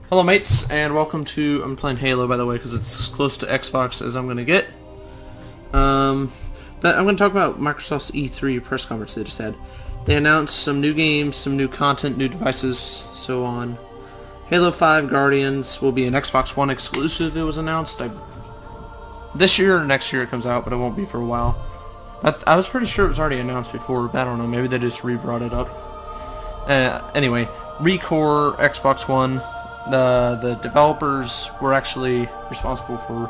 Hello mates, and welcome to, I'm playing Halo by the way because it's as close to Xbox as I'm going to get. But I'm going to talk about Microsoft's E3 press conference they just had. They announced some new games, some new content, new devices, so on. Halo 5 Guardians will be an Xbox One exclusive, it was announced. This year or next year it comes out, but it won't be for a while. I was pretty sure it was already announced before, but I don't know, maybe they just re-brought it up. Anyway, ReCore, Xbox One. The developers were actually responsible for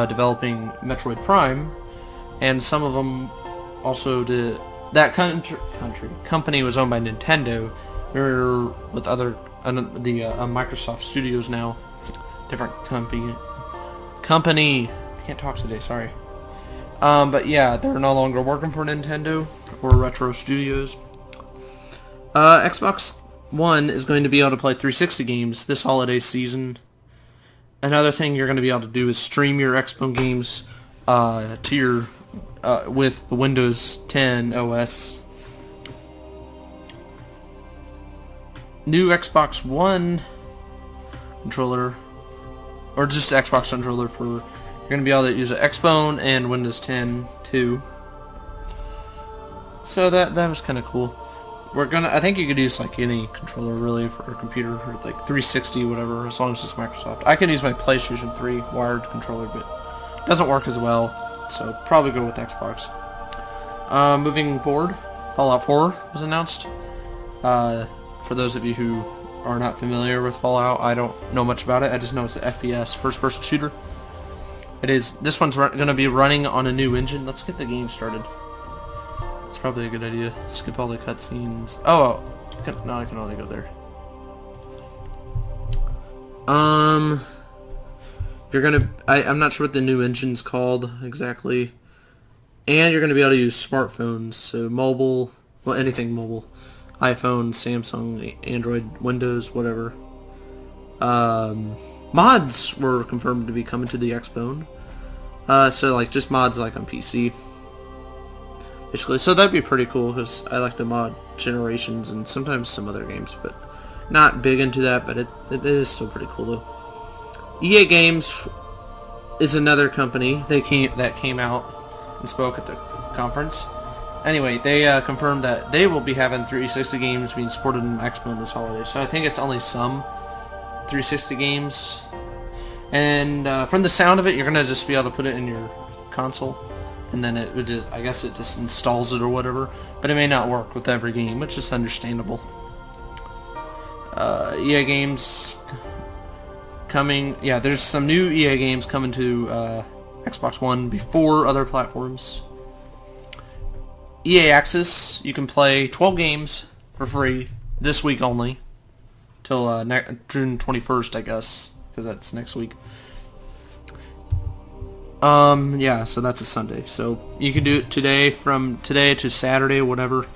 developing Metroid Prime, and some of them also did. That company was owned by Nintendo. They're with other Microsoft Studios now. Different company. I can't talk today. Sorry. But yeah, they're no longer working for Nintendo or Retro Studios. Xbox One is going to be able to play 360 games this holiday season. Another thing you're going to be able to do is stream your Xbox games to your with the Windows 10 OS. New Xbox One controller, or just Xbox controller for you're going to be able to use an Xbone and Windows 10 too. So that was kind of cool. I think you could use like any controller really for a computer, or like 360 whatever, as long as it's Microsoft. I can use my PlayStation 3 wired controller, but it doesn't work as well, so probably go with Xbox. Moving forward, Fallout 4 was announced. For those of you who are not familiar with Fallout, I don't know much about it. I just know it's an FPS, first-person shooter. This one's going to be running on a new engine. Let's get the game started. It's probably a good idea. Skip all the cutscenes. Oh, no, I can only go there. You're gonna. I'm not sure what the new engine's called exactly. And you're gonna be able to use smartphones, so mobile, well, anything mobile, iPhone, Samsung, Android, Windows, whatever. Mods were confirmed to be coming to the Xbone. So like just mods like on PC. Basically, so that'd be pretty cool because I like to mod Generations and sometimes some other games, but not big into that. But it is still pretty cool though. EA Games is another company that came out and spoke at the conference. Anyway, they confirmed that they will be having 360 games being supported in Xbox this holiday. So I think it's only some 360 games, and from the sound of it, you're gonna just be able to put it in your console. And then it would just, I guess it just installs it or whatever. But it may not work with every game, which is understandable. EA Games coming. Yeah, there's some new EA games coming to Xbox One before other platforms. EA Access, you can play 12 games for free this week only. Till June 21st, I guess, because that's next week. Yeah, so that's a Sunday. So you can do it today, from today to Saturday, whatever.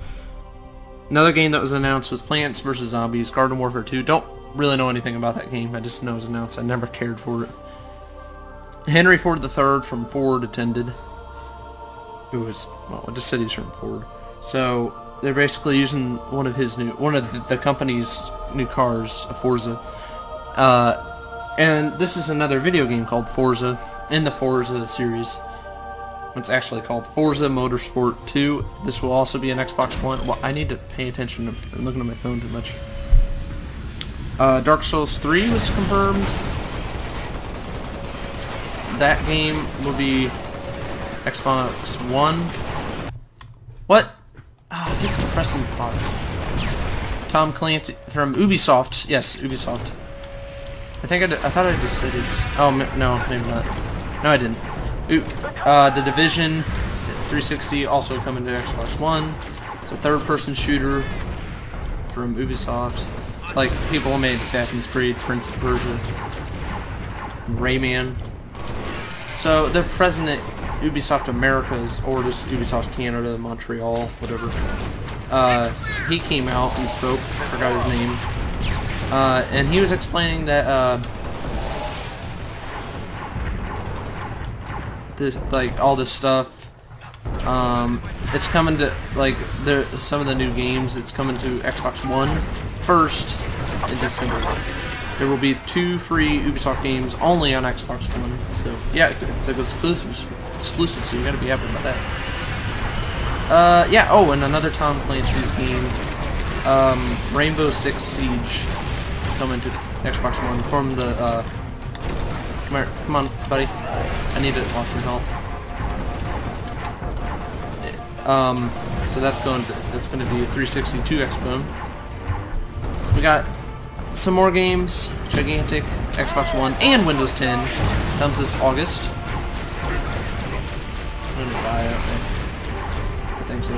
Another game that was announced was Plants vs. Zombies Garden Warfare 2. Don't really know anything about that game. I just know it was announced. I never cared for it. Henry Ford III from Ford attended. It was, well, I just said he's from Ford. So they're basically using one of the company's new cars, a Forza. And this is another video game called Forza, in the Forza series. It's actually called Forza Motorsport 2. This will also be an Xbox One. Well, I need to pay attention. I'm looking at my phone too much. Dark Souls 3 was confirmed. That game will be Xbox One. What? Oh, I keep pressing pause. Tom Clancy from Ubisoft. Yes, Ubisoft. I thought I just said it. Oh, no, maybe not. No, I didn't. The Division 360 also coming to Xbox One. It's a third-person shooter from Ubisoft. Like people who made Assassin's Creed, Prince of Persia, Rayman. So they're present at Ubisoft Americas, or just Ubisoft Canada, Montreal, whatever. He came out and spoke. I forgot his name. And he was explaining that this, like, all this stuff, it's coming to, like, some of the new games, it's coming to Xbox One first in December. There will be 2 free Ubisoft games only on Xbox One. So yeah, it's like exclusive, so you gotta be happy about that. Yeah, oh, and another Tom Clancy's game, Rainbow Six Siege, coming to Xbox One from the, come on, buddy, I need to watch some help. So that's going to be a 362 Xbone. We got some more games, Gigantic, Xbox One, and Windows 10, comes this August. I'm gonna buy it. I think so.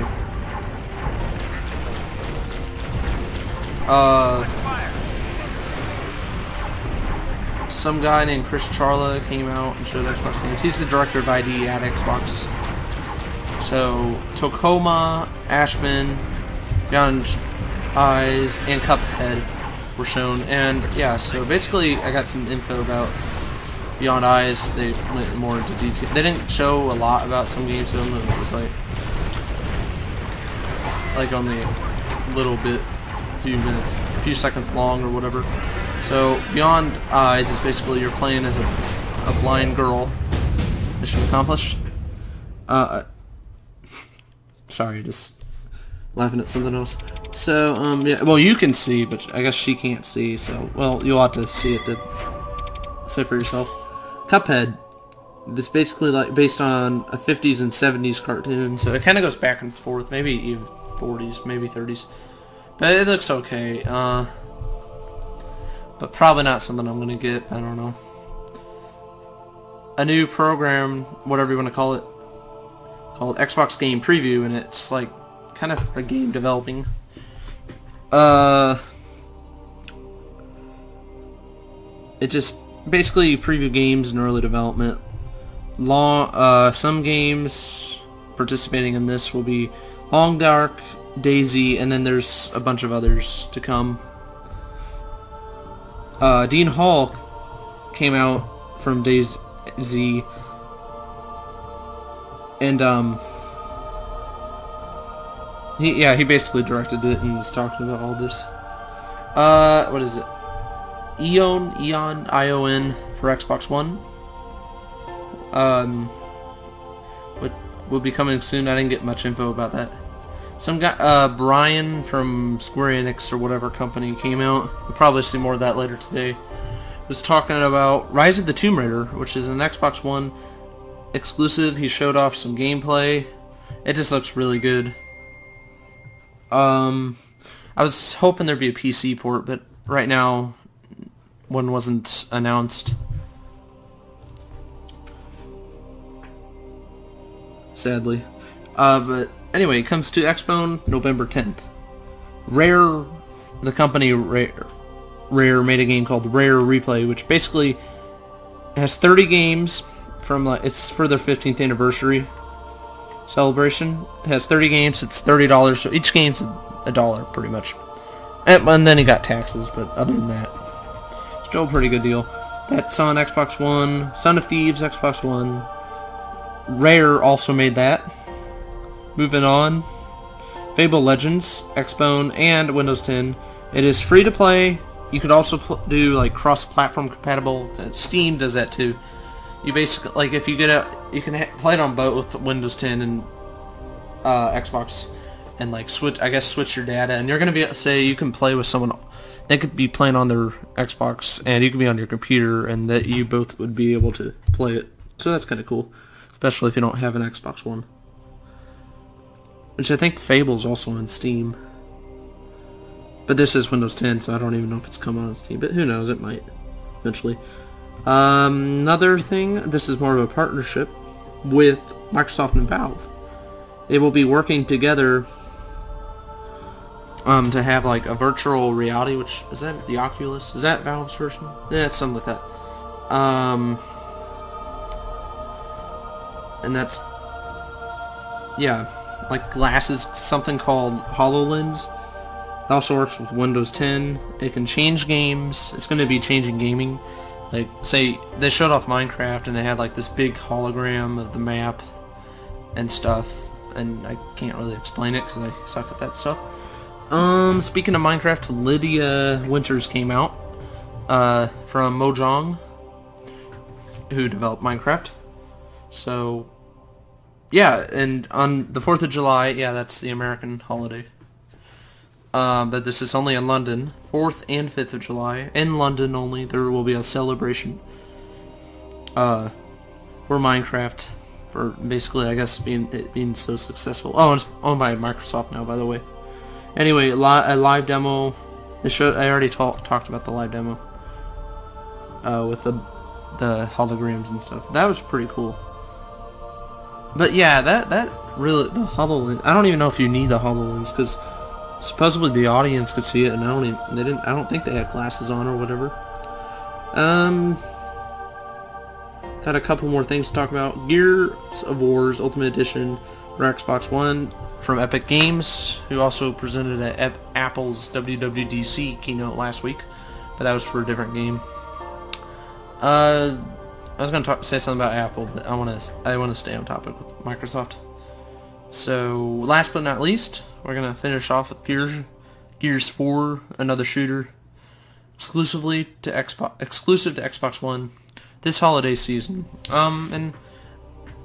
Some guy named Chris Charla came out and showed Xbox games. He's the director of ID at Xbox. So, Tacoma, Ashman, Beyond Eyes, and Cuphead were shown. And yeah, so basically I got some info about Beyond Eyes. They went more into detail. They didn't show a lot about some games to them. It was like only a little bit, a few seconds long or whatever. So Beyond Eyes is basically you're playing as a blind girl. Mission accomplished. Sorry, just laughing at something else. So, yeah, well, you can see, but I guess she can't see, so, well, you'll have to see it to say for yourself. Cuphead is basically like based on a 50s and 70s cartoon, so it kind of goes back and forth, maybe even 40s, maybe 30s. But it looks okay, but probably not something I'm gonna get, I don't know. A new program, whatever you want to call it, called Xbox Game Preview, and it's like kind of a game developing. It just basically preview games in early development. Some games participating in this will be Long Dark, Daisy, and then there's a bunch of others to come. Dean Hall came out from Daisy, and he basically directed it and was talking about all this. What is it? Ion for Xbox One. What will be coming soon. I didn't get much info about that. Some guy, Brian from Square Enix or whatever company came out. We'll probably see more of that later today. Was talking about Rise of the Tomb Raider, which is an Xbox One exclusive. He showed off some gameplay. It just looks really good. I was hoping there'd be a PC port, but right now one wasn't announced. Sadly. But anyway, it comes to Xbone November 10th. Rare, the company Rare made a game called Rare Replay, which basically has 30 games from it's for their 15th anniversary celebration. It has 30 games. It's $30. So each game's $1 pretty much. And then he got taxes, but other than that, still a pretty good deal. That's on Xbox One. Son of Thieves, Xbox One. Rare also made that. Moving on, Fable Legends, Xbone, and Windows 10. It is free to play. You could also do like cross-platform compatible. Steam does that too. You basically, like, if you get you can play it on both Windows 10 and Xbox, and like switch your data, and you're gonna be say you can play with someone. They could be playing on their Xbox, and you could be on your computer, and that you both would be able to play it. So that's kind of cool, especially if you don't have an Xbox One. Which I think Fable's also on Steam. But this is Windows 10, so I don't even know if it's come on Steam. But who knows, it might eventually. Another thing, this is more of a partnership with Microsoft and Valve. They will be working together to have like a virtual reality, which, is that the Oculus? Is that Valve's version? Yeah, it's something like that. And that's, yeah, like glasses, something called HoloLens. It also works with Windows 10. It can change games. It's going to be changing gaming. Like, say, they showed off Minecraft and they had like this big hologram of the map and stuff. And I can't really explain it because I suck at that stuff. Speaking of Minecraft, Lydia Winters came out. from Mojang, who developed Minecraft. So, yeah, and on the 4th of July, yeah, that's the American holiday. But this is only in London, 4th and 5th of July. In London only, there will be a celebration for Minecraft, for basically, I guess, being so successful. Oh, it's owned by Microsoft now, by the way. Anyway, a live demo. I already talked about the live demo with the holograms and stuff. That was pretty cool. But yeah, that really, the HoloLens. I don't even know if you need the HoloLens, because supposedly the audience could see it, and I don't think they had glasses on or whatever. Got a couple more things to talk about. Gears of War's Ultimate Edition for Xbox One from Epic Games, who also presented at Apple's WWDC keynote last week, but that was for a different game. I was going to say something about Apple, but I want to stay on topic with Microsoft. So, last but not least, we're going to finish off with Gears 4, another shooter, exclusive to Xbox One this holiday season. And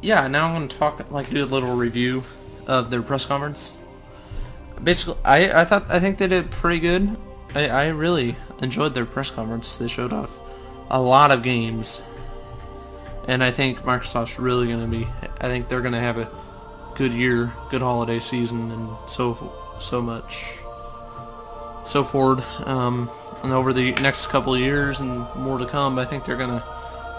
yeah, now I'm going to do a little review of their press conference. Basically, I think they did pretty good. I really enjoyed their press conference. They showed off a lot of games, and I think Microsoft's really going to be, I think they're going to have a good year, good holiday season, and so forward. And over the next couple of years and more to come, I think they're going to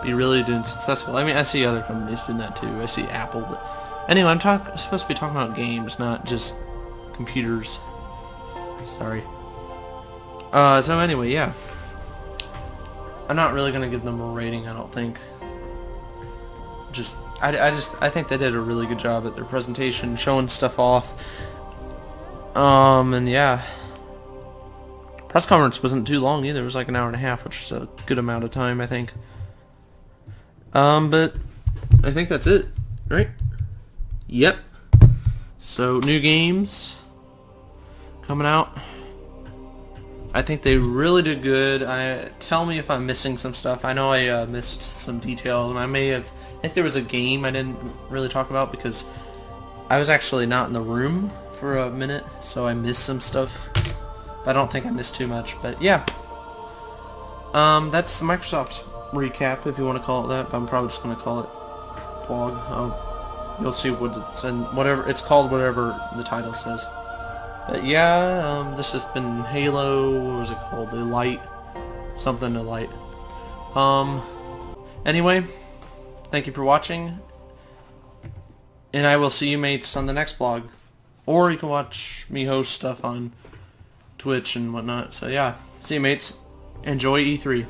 be really doing successful. I mean, I see other companies doing that too. I see Apple, but anyway, I'm supposed to be talking about games, not just computers. Sorry. So anyway, yeah. I'm not really gonna give them a rating, I don't think. I think they did a really good job at their presentation, showing stuff off. And yeah. Press conference wasn't too long either. It was like an hour and a half, which is a good amount of time, I think. But I think that's it, right? Yep. So, new games coming out. I think they really did good. Tell me if I'm missing some stuff. I know I missed some details, and I may have, if there was a game I didn't really talk about, because I was actually not in the room for a minute, so I missed some stuff. But I don't think I missed too much, but yeah. That's the Microsoft recap, if you want to call it that, but I'm probably just going to call it blog. You'll see what it's in, whatever it's called, whatever the title says. But yeah, this has been Halo, what was it called? Elite, something Elite. Anyway, thank you for watching, and I will see you mates on the next blog. Or you can watch me host stuff on Twitch and whatnot. So yeah, see you mates. Enjoy E3.